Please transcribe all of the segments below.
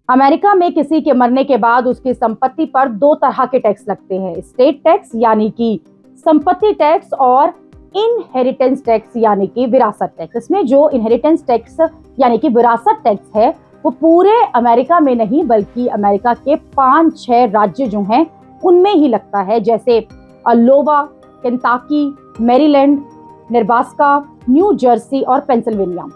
America में किसी के मरने के बाद उसकी संपत्ति पर दो तरह के टैक्स लगते हैं, स्टेट टैक्स यानी कि संपत्ति टैक्स और इनहेरिटेंस टैक्स यानी कि विरासत टैक्स। इसमें जो इनहेरिटेंस टैक्स यानी कि विरासत टैक्स है वो पूरे अमेरिका में नहीं बल्कि अमेरिका के 5-6 राज्य जो हैं उनमें ही लगता है, जैसे अलोवा, केंटाकी, मैरीलैंड, नेब्रास्का, न्यू जर्सी और पेंसिल्वेनिया।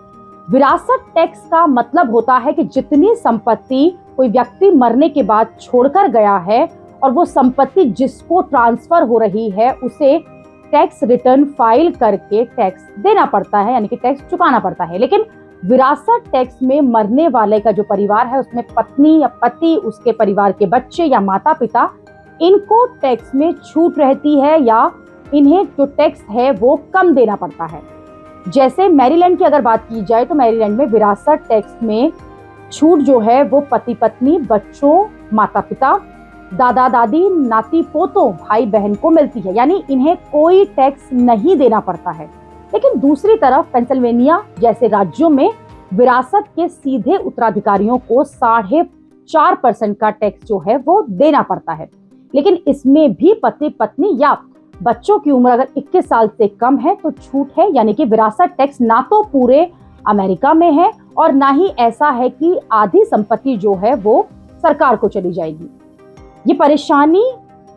विरासत टैक्स का मतलब होता है कि जितनी संपत्ति कोई व्यक्ति मरने के बाद छोड़कर गया है और वो संपत्ति जिसको ट्रांसफर हो रही है उसे टैक्स रिटर्न फाइल करके टैक्स देना पड़ता है, यानी कि टैक्स चुकाना पड़ता है। लेकिन विरासत टैक्स में मरने वाले का जो परिवार है उसमें पत्नी या पति, उसके परिवार के बच्चे या माता पिता, इनको टैक्स में छूट रहती है या इन्हें जो टैक्स है वो कम देना पड़ता है। जैसे मैरीलैंड की अगर बात की जाए तो मैरीलैंड में विरासत टैक्स में छूट जो है वो पति पत्नी, बच्चों, माता पिता, दादा दादी, नाती पोतों, भाई बहन को मिलती है, यानी इन्हें कोई टैक्स नहीं देना पड़ता है। लेकिन दूसरी तरफ पेंसिल्वेनिया जैसे राज्यों में विरासत के सीधे उत्तराधिकारियों को 4.5% का टैक्स जो है वो देना पड़ता है। लेकिन इसमें भी पति पत्नी या बच्चों की उम्र अगर 21 साल से कम है तो छूट है, यानी कि विरासत टैक्स ना तो पूरे अमेरिका में है और ना ही ऐसा है कि आधी संपत्ति जो है वो सरकार को चली जाएगी। ये परेशानी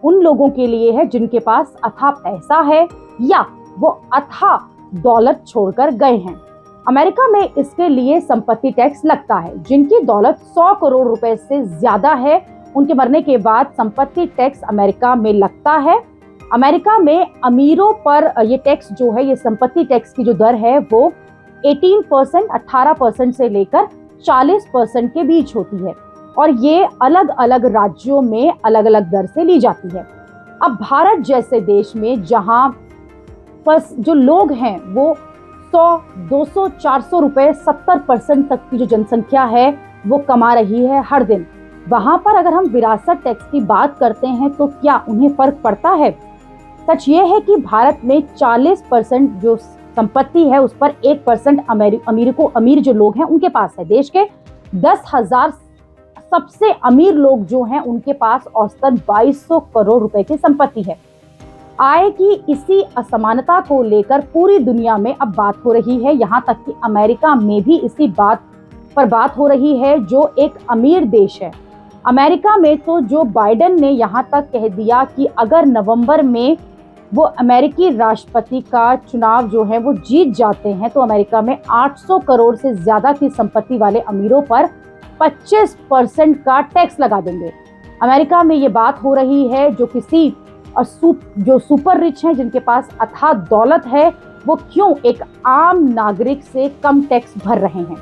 उन लोगों के लिए है जिनके पास अथाह पैसा है या वो अथाह दौलत छोड़कर गए हैं। अमेरिका में इसके लिए संपत्ति टैक्स लगता है। जिनकी दौलत 100 करोड़ रुपए से ज्यादा है उनके मरने के बाद संपत्ति टैक्स अमेरिका में लगता है। अमेरिका में अमीरों पर ये टैक्स जो है, ये संपत्ति टैक्स की जो दर है वो 18% से लेकर 40% के बीच होती है और ये अलग अलग राज्यों में अलग अलग दर से ली जाती है। अब भारत जैसे देश में जहां पर जो लोग हैं वो 100, 200, 400 रुपए 70% तक की जो जनसंख्या है वो कमा रही है हर दिन, वहां पर अगर हम विरासत टैक्स की बात करते हैं तो क्या उन्हें फर्क पड़ता है? सच ये है कि भारत में 40% जो संपत्ति है उस पर 1% अमीर जो लोग हैं उनके पास है। देश के 10,000 सबसे अमीर लोग जो हैं उनके पास औसतन 2200 करोड़ रुपए की संपत्ति है। आय की इसी असमानता को लेकर पूरी दुनिया में अब बात हो रही है, यहाँ तक कि अमेरिका में भी इसी बात पर बात हो रही है जो एक अमीर देश है। अमेरिका में तो जो बाइडेन ने यहाँ तक कह दिया कि अगर नवंबर में वो अमेरिकी राष्ट्रपति का चुनाव जो है वो जीत जाते हैं तो अमेरिका में 800 करोड़ से ज्यादा की संपत्ति वाले अमीरों पर 25% का टैक्स लगा देंगे। अमेरिका में ये बात हो रही है जो जो सुपर रिच हैं जिनके पास अथाह दौलत है वो क्यों एक आम नागरिक से कम टैक्स भर रहे हैं।